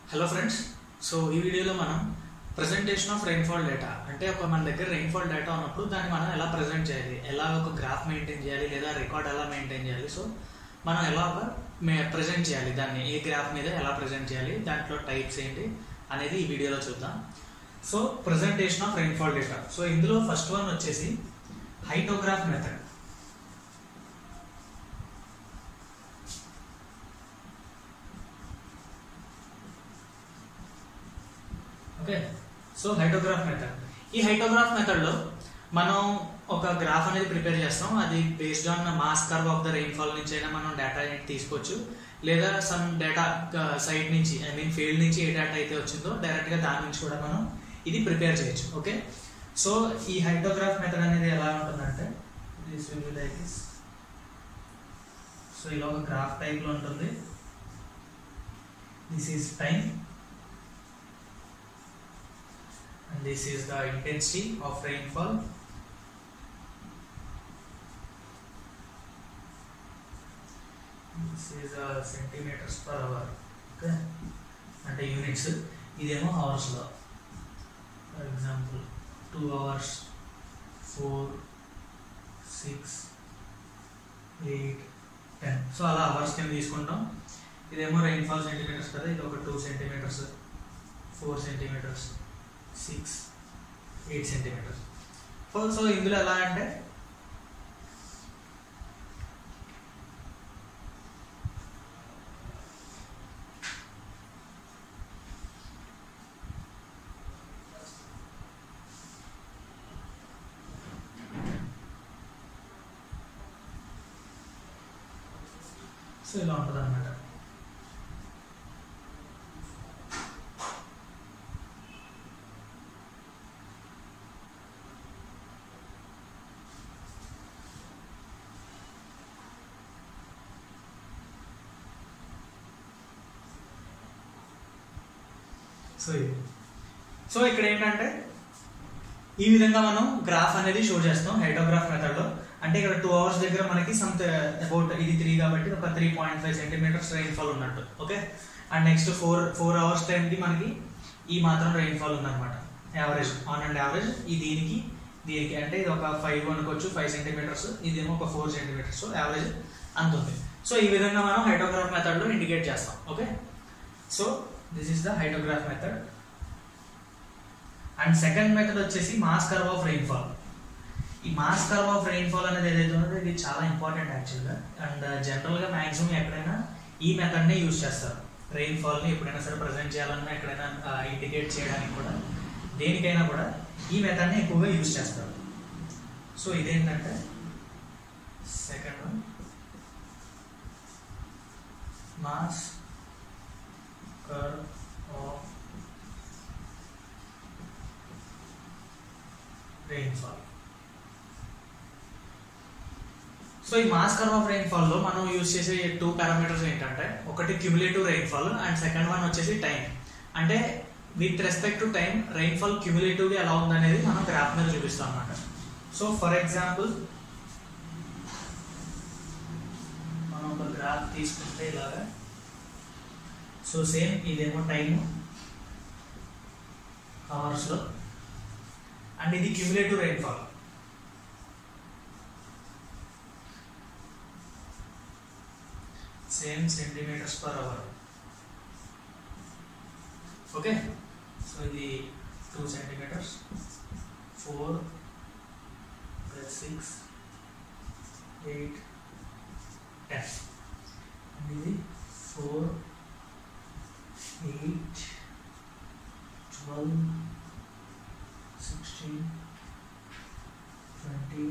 Hello friends, so ఈ వీడియోలో మనం ప్రెజెంటేషన్ ఆఫ్ రెయిన్ఫాల్ డేటా అంటే మన దగ్గర రెయిన్ఫాల్ డేటా ఉన్నప్పుడు దాన్ని మనం ఎలా ప్రజెంట్ చేయాలి, ఎలా ఒక గ్రాఫ్ మెయింటైన్ చేయాలి లేదా రికార్డ్ ఎలా మెయింటైన్ చేయాలి, సో మనం ఎలా ప్రజెంట్ చేయాలి, దాన్ని ఏ గ్రాఫ్ మీద ఎలా ప్రజెంట్ చేయాలి, దాంట్లో టైప్స్ ఏంటి అనేది ఈ వీడియోలో చూద్దాం. So presentation of rainfall data. So ఇందులో ఫస్ట్ వన్ వచ్చేసి hyetograph method. Okay, so hyetograph method. ఈ హైటోగ్రాఫ్ మెథడ్లో మనం ఒక గ్రాఫ్ అనేది ప్రిపేర్ చేస్తాం. అది based on mass curve of the rainfall నుంచి అయినా మనం డేటా తీసుకోవచ్చు, లేదా సమ్ డేటా సైట్ నుంచి ఫీల్డ్ నుంచి ఏ డేటా అయితే వచ్చిందో డైరెక్ట్గా దాని నుంచి కూడా మనం ఇది ప్రిపేర్ చేయొచ్చు. ఓకే, సో ఈ హైటోగ్రాఫ్ మెథడ్ అనేది ఎలా ఉంటుందంటే this will be like this. So ఇలా ఒక గ్రాఫ్ టైప్లో ఉంటుంది. This is time and this is the intensity of rainfall. This is centimeters per hour. Okay, and the units idemo hours lo. For example 2 hours, 4, 6, 8, 10. So ala hours కింద తీసుకుంటాం. ఇదేమో rainfall centimeters కదా, ఇది ఒక 2 centimeters, 4 centimeters, 6, 8 centimetres. So ఇందులో ఎలా అంటే so ఇలా ఉంటుంది అన్నమాట. సో ఇక్కడ ఏంటంటే ఈ విధంగా మనం గ్రాఫ్ అనేది షో చేస్తాం హైటోగ్రాఫ్ మెథడ్లో. అంటే ఇక్కడ 2 hours దగ్గర మనకి అబౌట్ ఇది 3 కాబట్టి ఒక 3.5 సెంటీమీటర్స్ రెయిన్ఫాల్ ఉన్నట్టు. ఓకే, అండ్ నెక్స్ట్ 4 hours టైంకి మనకి ఈ మాత్రం రెయిన్ఫాల్ ఉందన్నమాట. యావరేజ్ ఆన్ అండ్ యావరేజ్ ఈ దీనికి అంటే ఇది ఒక 5 అనుకోవచ్చు, 5 సెంటీమీటర్స్, ఇదేమో ఒక 4 సెంటీమీటర్స్, సో యావరేజ్ అంత ఉంది. సో ఈ విధంగా మనం హైటోగ్రాఫ్ మెథడ్లో ఇండికేట్ చేస్తాం. Okay, so this is the hyetograph method. And second method వచ్చేసి మాస్ కర్వ్ ఆఫ్ రెయిన్ఫాల్. ఈ మాస్ కర్వ్ ఆఫ్ రెయిన్ఫాల్ అనేది ఏదైతే ఉందో ఇది చాలా ఇంపార్టెంట్ యాక్చువల్గా. అండ్ జనరల్గా మ్యాక్సిమం ఎక్కడైనా ఈ మెథడ్నే యూజ్ చేస్తారు. రెయిన్ఫాల్ని ఎప్పుడైనా సరే ప్రజెంట్ చేయాలన్నా, ఎక్కడైనా ఇండికేట్ చేయడానికి కూడా, దేనికైనా కూడా ఈ మెథడ్ని ఎక్కువగా యూజ్ చేస్తారు. సో ఇదేంటంటే second one, mass curve of rainfall. So ఈ మాస్ కర్వ్ ఆఫ్ రెయిన్ఫాల్ లో మనం యూజ్ చేసే 2 పారామీటర్స్ ఏంటంటే, ఒకటి cumulative rainfall and second one వచ్చేసి టైం. అంటే with respect to time rainfall cumulatively ఎలా ఉందనేది మనం గ్రాఫ్ మీద చూపిస్తాం అన్నమాట. సో ఫర్ ఎగ్జాంపుల్ మనం ఒక గ్రాఫ్ తీసుకుంటే ఇలాగా. సో సేమ్ ఇదేమో టైము అవర్స్లో, అండ్ ఇది cumulative rainfall. Same centimetres per hour. Okay, so ఇది 2 సెంటీమీటర్స్, 4 + 6, 8, 10, అండ్ ఇది 4, 8, 12, 16, 20,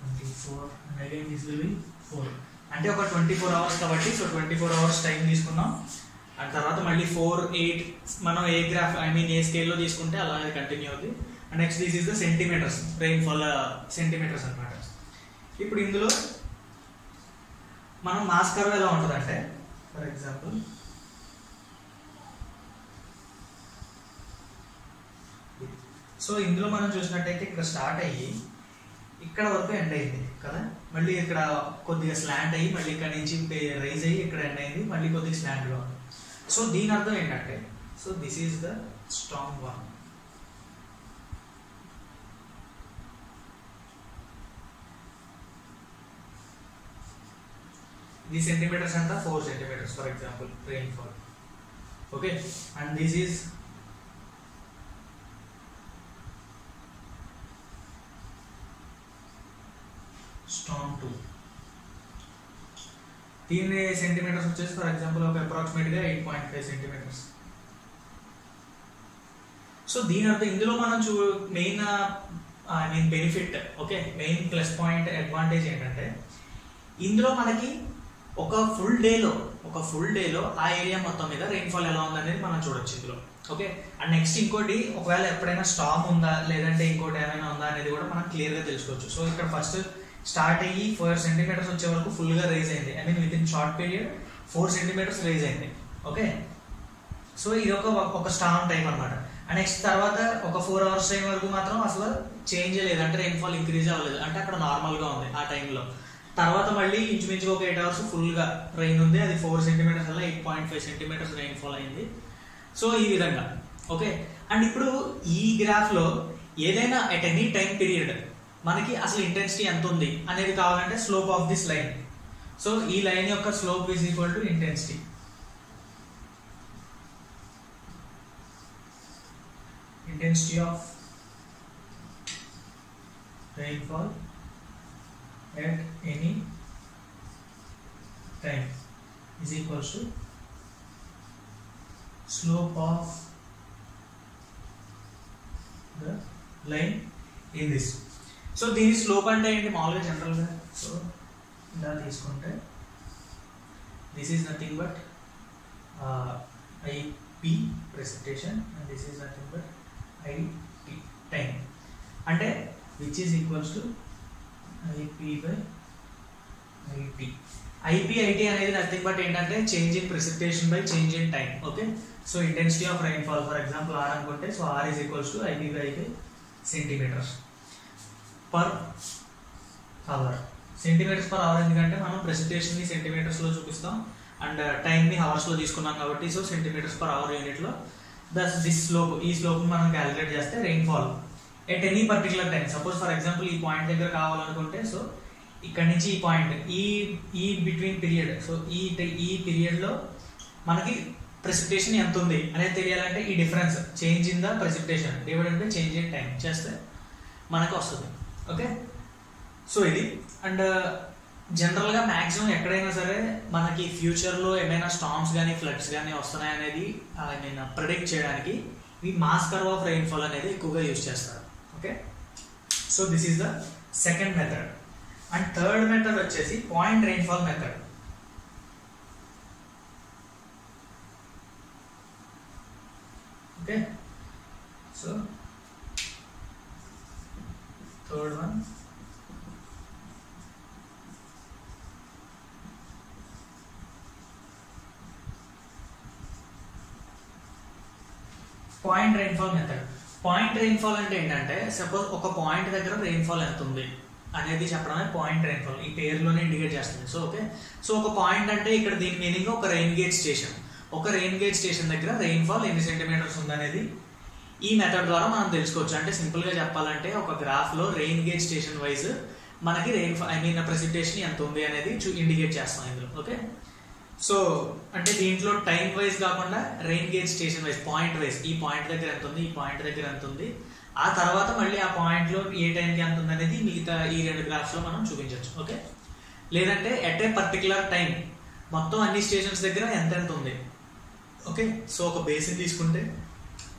24, and again this will be 4. అంటే ఒక 24 hours కాబట్టి, సో 24 hours టైం తీసుకున్నాం. అండ్ తర్వాత మళ్ళీ 4, 8 మనం ఏ గ్రాఫ్ ఏ స్కేల్లో తీసుకుంటే అలా కంటిన్యూ అవుతుంది. And next this is the centimetres, rainfall centimetres అనమాట. ఇప్పుడు ఇందులో మనం మాస్ కర్వ్ ఎలా ఉంటుందంటే, ఫర్ ఎగ్జాంపుల్ సో ఇందులో మనం చూసినట్టయితే ఇక్కడ స్టార్ట్ అయ్యి ఇక్కడ వరకు ఎండ్ అయింది కదా, మళ్ళీ ఇక్కడ కొద్దిగా స్లాంట్ అయ్యి మళ్ళీ ఇక్కడ నుంచి రైజ్ అయ్యి ఇక్కడ ఎండ్ అయింది, మళ్ళీ కొద్దిగా స్లాంట్గా ఉంది. సో దీని అర్థం ఏంటంటే, so this is the Storm 1. The centimeters and the 4 centimeters, for example, rainfall. Okay, and this is storm 2. 3 centimeters వచ్చేసి ఫర్ ఎగ్జాంపుల్ ఒక అప్రాక్సిమేట్గా 8.5 centimeters. సో దీని అర్థం ఇందులో మనం main benefit, okay, main plus point advantage ఏంటంటే ఇందులో మనకి ఒక ఫుల్ డేలో ఆ ఏరియా మొత్తం మీద రెయిన్ఫాల్ ఎలా ఉందనేది మనం చూడొచ్చు ఇందులో. ఓకే, అండ్ నెక్స్ట్ ఇంకోటి, ఒకవేళ ఎప్పుడైనా స్టార్మ్ ఉందా లేదంటే ఇంకోటి ఏమైనా ఉందా అనేది కూడా మనం క్లియర్గా తెలుసుకోవచ్చు. సో ఇక్కడ ఫస్ట్ స్టార్ట్ అయ్యి 4 centimeters వచ్చే వరకు ఫుల్గా రైజ్ అయింది. I mean within short period 4 centimeters rise అయింది. ఓకే, సో ఇది ఒక స్టార్మ్ టైం అనమాట. అండ్ నెక్స్ట్ తర్వాత ఒక 4 hours టైం వరకు మాత్రం అసలు చేంజ్ లేదు, అంటే రెయిన్ఫాల్ ఇంక్రీజ్ అవ్వలేదు, అంటే అక్కడ నార్మల్గా ఉంది ఆ టైంలో. తర్వాత మళ్ళీ ఇంచుమించుగా ఒక 8 hours ఫుల్గా రెయిన్ ఉంది, అది 4 centimeters వల్ల 8.5 centimeters రెయిన్ఫాల్ అయింది. సో ఈ విధంగా. ఓకే, అండ్ ఇప్పుడు ఈ గ్రాఫ్లో ఏదైనా ఎట్ ఎనీ టైం పీరియడ్ మనకి అసలు ఇంటెన్సిటీ ఎంత ఉంది అనేది కావాలంటే slope of this line. So ఈ లైన్ యొక్క slope is equal to intensity. Intensity of rainfall at any time is equals to slope of the line in this. So దీని slope అంటే ఏంటి మామూలుగా జనరల్గా? సో ఇలా తీసుకుంటే this is nothing but IP precipitation and this is nothing but IP time, అంటే which is equals to IP by IT. IP అనేది nothing but ఏంటంటే change in precipitation by change in time. Okay, so intensity of rainfall for example R అనుకుంటే, so R is equals to IP by IP centimeters per hour. Centimetres per hour ఎందుకంటే మనం precipitation ని centimetres లో చూపిస్తాం and time ని hours లో తీసుకున్నాం కాబట్టి, so centimetres per hour unit లో దిస్ స్లోప్, ఈ స్లోప్ మనం క్యాలిక్యులేట్ చేస్తే rainfall at any particular time. Suppose for example ఈ పాయింట్ దగ్గర కావాలనుకుంటే, సో ఇక్కడ నుంచి ఈ పాయింట్ ఈ బిట్వీన్ పీరియడ్, సో ఈ పీరియడ్ లో మనకి ప్రెసిపిటేషన్ ఎంత ఉంది అనేది తెలియాలంటే ఈ difference change in the precipitation divided by change in time చేస్తే మనకు వస్తుంది. ఓకే, సో ఇది. అండ్ జనరల్గా మ్యాక్సిమం ఎక్కడైనా సరే మనకి ఫ్యూచర్లో ఏమైనా స్టార్మ్స్ కానీ ఫ్లడ్స్ కానీ వస్తున్నాయి అనేది ఐ మీన్ ప్రెడిక్ట్ చేయడానికి ఈ మాస్ కర్వ్ ఆఫ్ రెయిన్ఫాల్ అనేది ఎక్కువగా యూజ్ చేస్తారు. Okay, so this is the second method. And third method వచ్చేసి point rainfall method. Okay, so third one point rainfall method. Point rainfall అంటే ఏంటంటే, సపోజ్ ఒక point దగ్గర రెయిన్ఫాల్ ఎంత ఉంది అనేది చెప్పడమే పాయింట్ రెయిన్ఫాల్, ఈ పేరులోనే ఇండికేట్ చేస్తుంది. సో ఓకే, సో ఒక పాయింట్ అంటే ఇక్కడ దీని మీనింగ్ ఒక రెయిన్ గేజ్ స్టేషన్. ఒక రెయిన్ గేజ్ స్టేషన్ దగ్గర రెయిన్ఫాల్ ఎన్ని సెంటీమీటర్స్ ఉందనేది ఈ మెథడ్ ద్వారా మనం తెలుసుకోవచ్చు. అంటే సింపుల్ గా చెప్పాలంటే ఒక గ్రాఫ్ లో రెయిన్ గేజ్ స్టేషన్ వైజ్ మనకి రెయిన్ఫాల్ ఐ మీన్ ప్రెసిపిటేషన్ ఎంత ఉంది అనేది ఇండికేట్ చేస్తాం ఇందులో. ఓకే, సో అంటే దీంట్లో టైం వైజ్ కాకుండా rain gauge station wise, point wise, ఈ పాయింట్ దగ్గర ఎంత ఉంది, ఈ పాయింట్ దగ్గర ఎంత ఉంది, ఆ తర్వాత మళ్ళీ ఆ పాయింట్ లో ఏ టైంకి ఎంత ఉంది అనేది మిగతా ఈ రెండు గ్రాఫ్స్ లో మనం చూపించవచ్చు. ఓకే, లేదంటే ఎట్ ఏ పర్టికులర్ టైం మొత్తం అన్ని స్టేషన్స్ దగ్గర ఎంత ఉంది. ఓకే, సో ఒక బేసిన్ తీసుకుంటే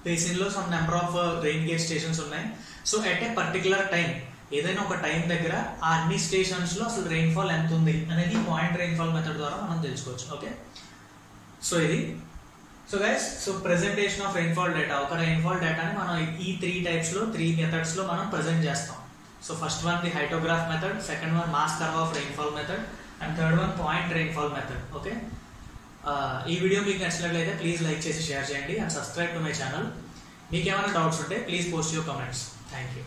బేసిన్ లో some number of rain gauge stations ఉన్నాయి. So at a particular time ఏదైనా ఒక టైం దగ్గర ఆ అన్ని స్టేషన్స్ లో అసలు రెయిన్ఫాల్ ఎంత ఉంది అనేది పాయింట్ రెయిన్ఫాల్ మెథడ్ ద్వారా మనం తెలుసుకోవచ్చు. ఓకే, సో ఇది. So guys, so presentation of rainfall data, ఒక రెయిన్ఫాల్ డేటాని మనం ఈ 3 types లో 3 methods లో మనం ప్రెజెంట్ చేస్తాం. So first one the hyetograph method, second one mass curve of rainfall method and third one point rainfall method. Okay, ఈ video మీకు నచ్చినట్లయితే ప్లీజ్ లైక్ చేసి షేర్ చేయండి and subscribe to my channel. మీకు ఏమైనా డౌట్స్ ఉంటే please post your comments. Thank you.